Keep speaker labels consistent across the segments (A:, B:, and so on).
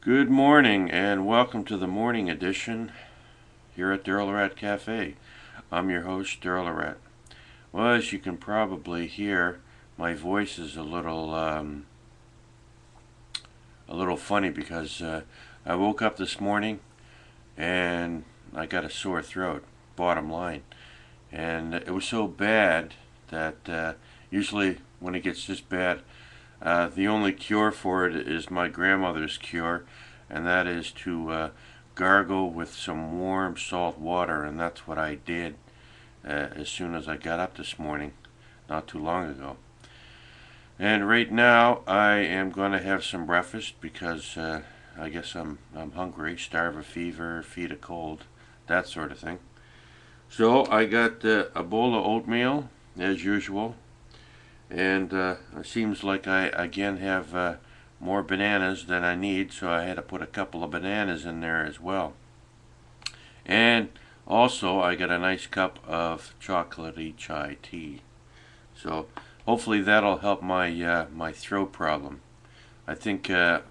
A: Good morning and welcome to the morning edition here at daryllorette Cafe. I'm your host, daryllorette. Well, as you can probably hear, my voice is a little funny because I woke up this morning and I got a sore throat, bottom line. And it was so bad that usually when it gets this bad, the only cure for it is my grandmother's cure, and that is to gargle with some warm salt water, and that's what I did as soon as I got up this morning, not too long ago. And right now I am going to have some breakfast because I guess I'm hungry, starve of fever, feed a cold, that sort of thing. So I got a bowl of oatmeal as usual, and it seems like I again have more bananas than I need, so I had to put a couple of bananas in there as well. And also I got a nice cup of chocolatey chai tea. So hopefully that'll help my throat problem. I think I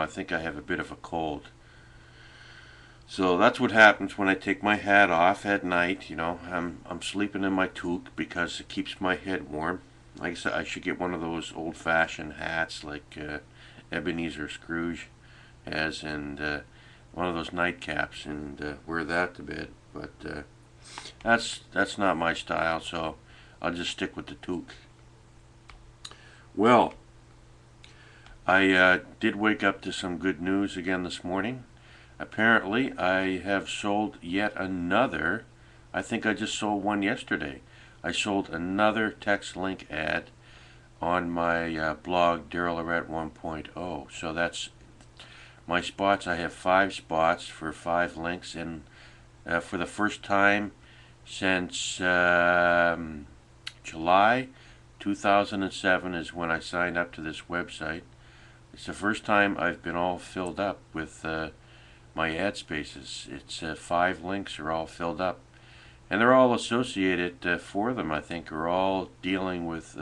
A: think I have a bit of a cold. So that's what happens when I take my hat off at night. I'm sleeping in my toque because it keeps my head warm. Like I said, I should get one of those old-fashioned hats like Ebenezer Scrooge has, and one of those nightcaps, and wear that to bed. But that's not my style, so I'll just stick with the toque. Well, I did wake up to some good news again this morning. Apparently, I have sold yet another. I think I just sold one yesterday. I sold another text link ad on my blog, daryllorette 1.0. So that's my spots. I have 5 spots for 5 links, and for the first time since July 2007 is when I signed up to this website. It's the first time I've been all filled up with my ad spaces. It's 5 links are all filled up, and they're all associated for them, I think, are all dealing with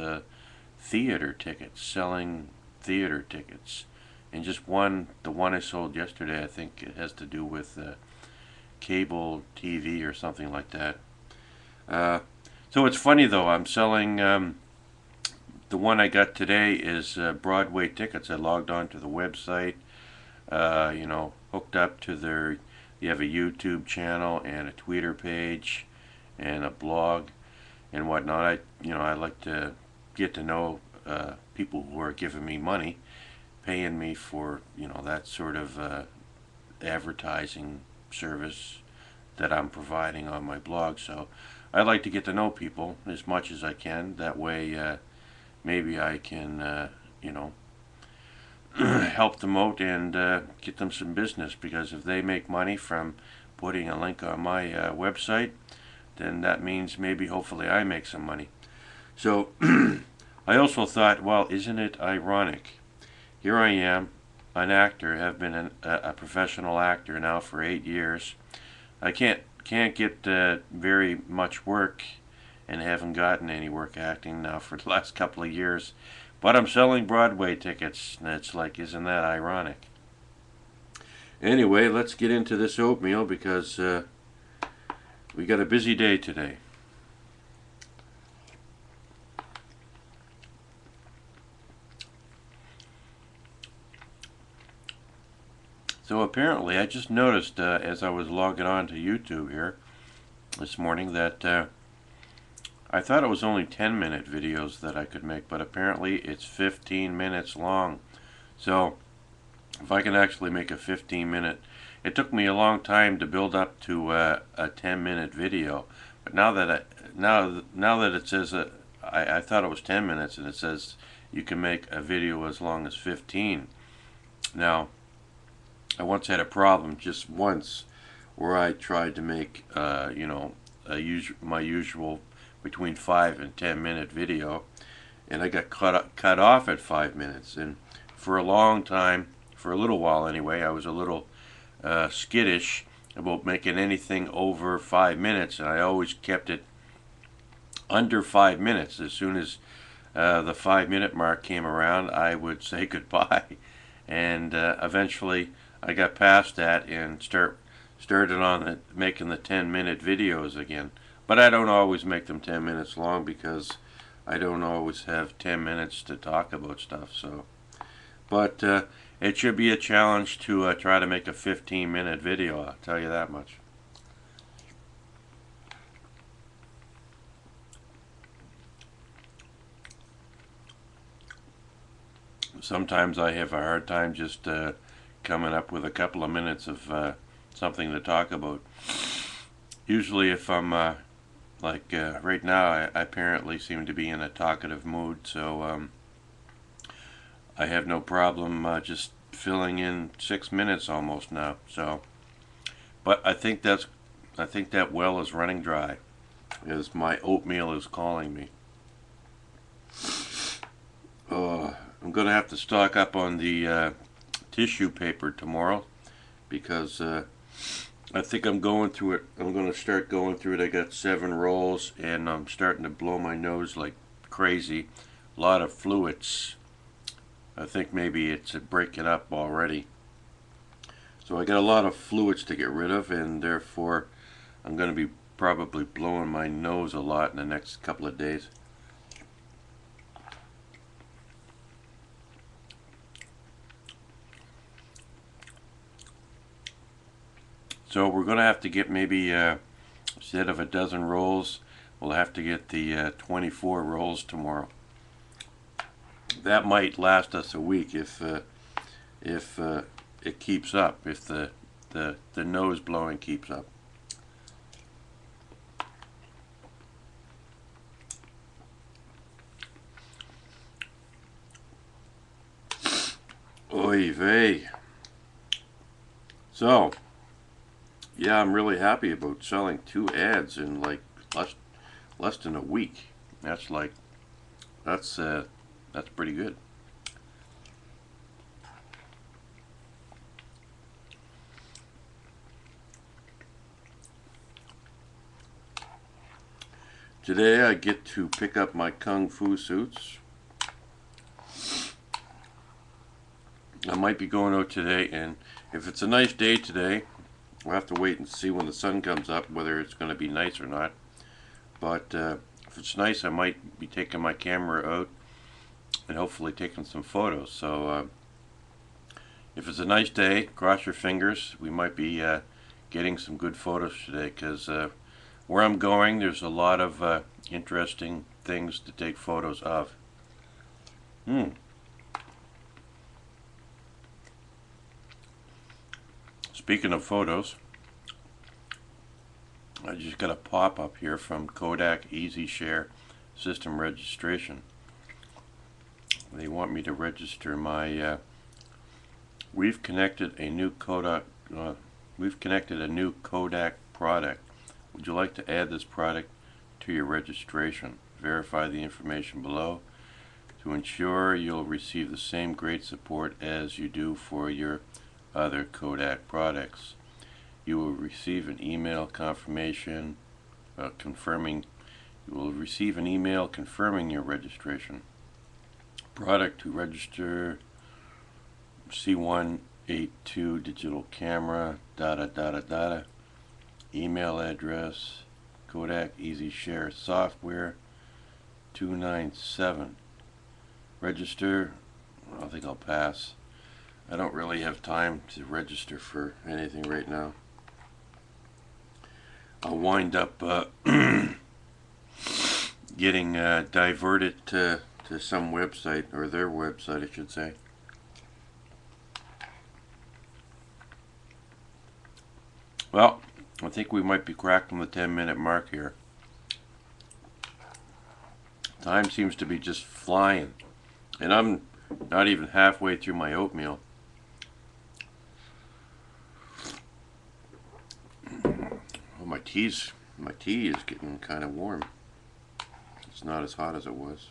A: theater tickets, selling theater tickets. And just the one I sold yesterday, I think it has to do with cable TV or something like that. So it's funny though, I'm selling, the one I got today is Broadway tickets. I logged on to the website, hooked up to you have a YouTube channel and a Twitter page and a blog and whatnot. I like to get to know people who are giving me money, paying me for, that sort of advertising service that I'm providing on my blog. So I like to get to know people as much as I can. That way, maybe I can, help them out and get them some business, because if they make money from putting a link on my website, then that means maybe hopefully I make some money. So I also thought, well, isn't it ironic? Here I am, an actor, have been a professional actor now for 8 years. I can't get very much work, and haven't gotten any work acting now for the last couple of years. But I'm selling Broadway tickets, and it's like, isn't that ironic? Anyway, let's get into this oatmeal because we got a busy day today. So apparently, I just noticed as I was logging on to YouTube here this morning that I thought it was only 10-minute videos that I could make, but apparently it's 15 minutes long. So if I can actually make a 15-minute, it took me a long time to build up to a 10-minute video, but now that it says I thought it was 10 minutes, and it says you can make a video as long as 15. Now, I once had a problem just once where I tried to make my usual between 5 and 10-minute video, and I got cut off at 5 minutes. And for a long time, for a little while anyway, I was a little skittish about making anything over 5 minutes, and I always kept it under 5 minutes. As soon as the 5-minute mark came around, I would say goodbye. and eventually I got past that and started on making the 10-minute videos again. But I don't always make them 10 minutes long because I don't always have 10 minutes to talk about stuff. So, but it should be a challenge to try to make a 15-minute video, I'll tell you that much. Sometimes I have a hard time just coming up with a couple of minutes of something to talk about. Usually if I'm like right now, I apparently seem to be in a talkative mood, so I have no problem just filling in 6 minutes almost now. So, but I think that well is running dry, as my oatmeal is calling me. I'm going to have to stock up on the tissue paper tomorrow because I think I'm going through it. I'm going to start going through it. I got 7 rolls and I'm starting to blow my nose like crazy. A lot of fluids. I think maybe it's breaking up already. So I got a lot of fluids to get rid of, and therefore I'm going to be probably blowing my nose a lot in the next couple of days. So we're going to have to get maybe, instead of a dozen rolls, we'll have to get the 24 rolls tomorrow. That might last us a week if it keeps up, if the nose blowing keeps up. Oy vey. So, yeah, I'm really happy about selling 2 ads in like less than a week. That's pretty good. Today I get to pick up my Kung Fu suits. I might be going out today, and if it's a nice day today, we'll have to wait and see when the sun comes up whether it's going to be nice or not. But if it's nice, I might be taking my camera out and hopefully taking some photos. So if it's a nice day, cross your fingers, we might be getting some good photos today, because where I'm going, there's a lot of interesting things to take photos of. Speaking of photos, I just got a pop-up here from Kodak Easy Share System Registration. They want me to register my we've connected a new Kodak product. Would you like to add this product to your registration? Verify the information below to ensure you'll receive the same great support as you do for your other Kodak products. You will receive an email confirmation confirming your registration. Product to register: C182 digital camera, email address, Kodak Easy Share software, 297. Register. I think I'll pass. I don't really have time to register for anything right now. I'll wind up getting diverted to some website, or their website I should say. Well, I think we might be cracking the 10-minute mark here. Time seems to be just flying, and I'm not even halfway through my oatmeal. Oh, my tea is getting kind of warm. It's not as hot as it was.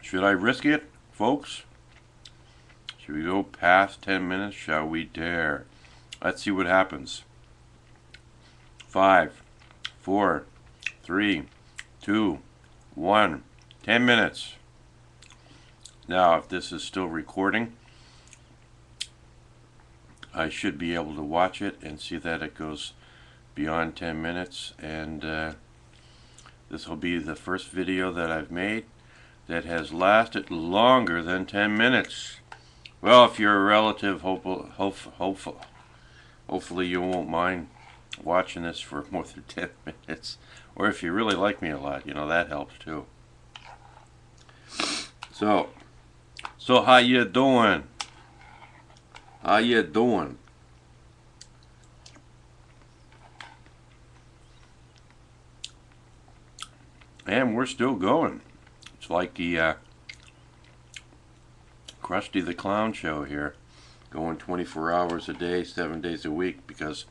A: Should I risk it, folks? Should we go past 10 minutes? Shall we dare? Let's see what happens. 5, 4, 3, 2, 1. 10 minutes. Now, if this is still recording, I should be able to watch it and see that it goes beyond 10 minutes. And this will be the first video that I've made that has lasted longer than 10 minutes. Well, if you're a relative, hopefully you won't mind watching this for more than 10 minutes. Or if you really like me a lot, you know, that helps too. So how you doing? How you doing? And we're still going. It's like the Krusty the Clown show here, going 24 hours a day, 7 days a week, because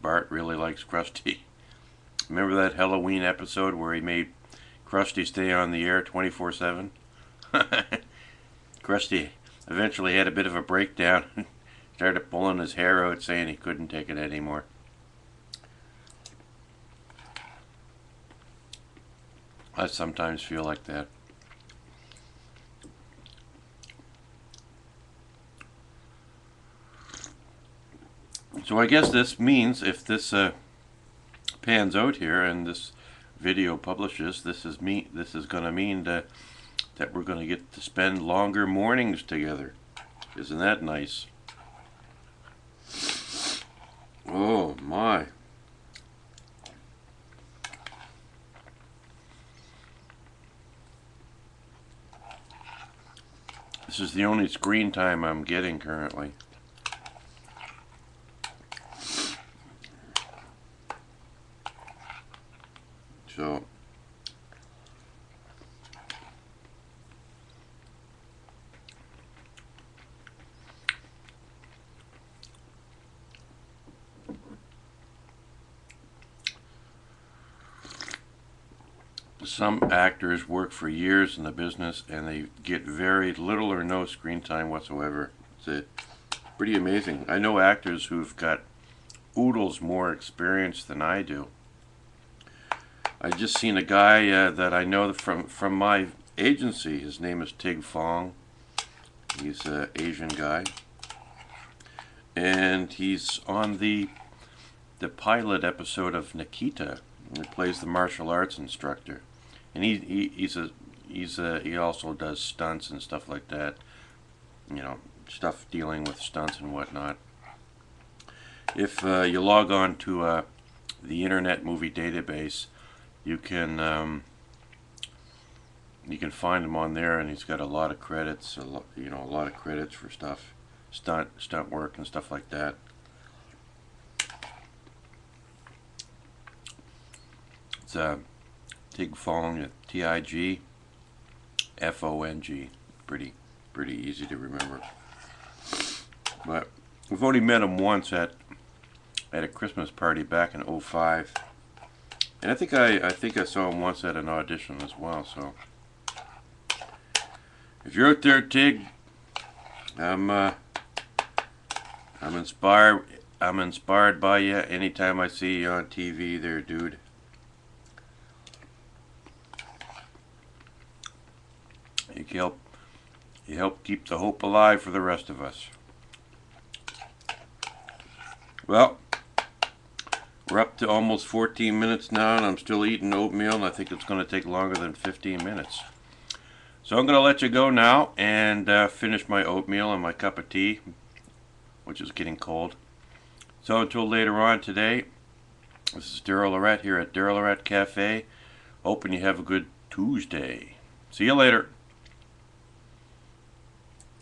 A: Bart really likes Krusty. Remember that Halloween episode where he made Krusty stay on the air 24/7? Krusty eventually had a bit of a breakdown and started pulling his hair out, saying he couldn't take it anymore. I sometimes feel like that. So I guess this means, if this pans out here and this video publishes, this is going to mean that we're going to get to spend longer mornings together. Isn't that nice? Oh my. This is the only screen time I'm getting currently. So some actors work for years in the business and they get very little or no screen time whatsoever. It's pretty amazing. I know actors who've got oodles more experience than I do. I just seen a guy that I know from my agency. His name is Tig Fong. He's an Asian guy, and he's on the pilot episode of Nikita. He plays the martial arts instructor, and he also does stunts and stuff like that. You know, stuff dealing with stunts and whatnot. If you log on to the Internet Movie Database, you can find him on there, and he's got a lot of credits. A lot of credits for stuff, stunt work and stuff like that. It's Tig Fong, Tigfong. Pretty easy to remember. But we've only met him once at a Christmas party back in '05. And I think I saw him once at an audition as well. So if you're out there, Tig, I'm inspired by you anytime I see you on TV there, dude. You help keep the hope alive for the rest of us. Well, we're up to almost 14 minutes now, and I'm still eating oatmeal, and I think it's going to take longer than 15 minutes. So I'm going to let you go now and finish my oatmeal and my cup of tea, which is getting cold. So until later on today, this is Daryllorette here at Daryllorette Cafe. Hoping you have a good Tuesday. See you later.